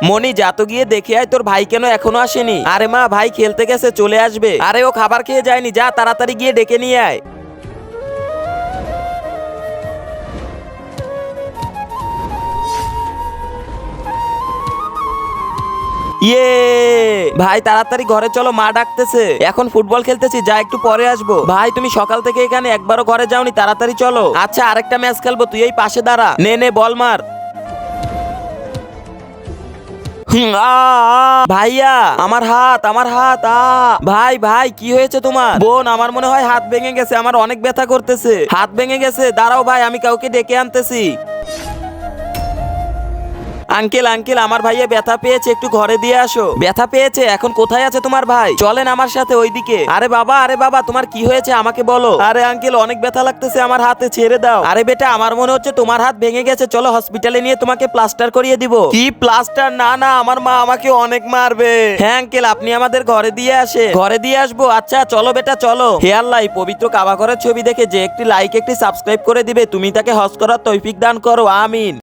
মনি, যা তো গিয়ে দেখে আয় তোর ভাই কেন এখনো আসেনি। আরে মা, ভাই খেলতে গেছে, চলে আসবে। আরে ও খাবার খেয়ে যায়নি, যা তাড়াতাড়ি গিয়ে ডেকে নিয়ে আয়। ইয়ে ভাই, তাড়াতাড়ি ঘরে চলো, মা ডাকতেছে। এখন ফুটবল খেলতেছি, যা একটু পরে আসবো। ভাই তুমি সকাল থেকে এখানে একবারও ঘরে যাওনি, তাড়াতাড়ি চলো। আচ্ছা, আরেকটা ম্যাচ খেলবো, তুই এই পাশে দাঁড়া। নে নে, বল মার। ভাইয়া, আমার হাত, আমার হাত। ভাই ভাই, কি হয়েছে তোমার? বোন, আমার মনে হয় হাত ভেঙে গেছে, আমার অনেক ব্যথা করতেছে। হাত ভেঙে গেছে, দাঁড়াও ভাই, আমি কাউকে ডেকে আনতেছি। আঙ্কেল আঙ্কেল, আমার ভাইয়া ব্যথা পেয়েছে, একটু ঘরে দিয়ে আসো। ব্যথা পেয়েছে? এখন কোথায় আছে তোমার ভাই? চলেন আমার সাথে ওইদিকে। আরে বাবা, তোমার কি হয়েছে আমাকে বলো। আরে আঙ্কেল, অনেক ব্যথা লাগতেছে আমার হাতে, ছেড়ে দাও। আরে বেটা, আমার মনে হচ্ছে তোমার হাত ভেঙে গেছে, চলো হসপিটালে নিয়ে তোমাকে প্লাস্টার করিয়ে দিব। কি প্লাস্টার? না না, আমার মা আমাকে অনেক মারবে। হ্যাঁ আঙ্কেল, আপনি আমাদের ঘরে দিয়ে আসে। ঘরে দিয়ে আসবো? আচ্ছা চলো বেটা, চলো। হে আল্লাহ, এই পবিত্র কাবা ঘরের ছবি দেখে যে একটি লাইক, একটি সাবস্ক্রাইব করে দিবে, তুমি তাকে হজ করার তৌফিক দান করো, আমিন।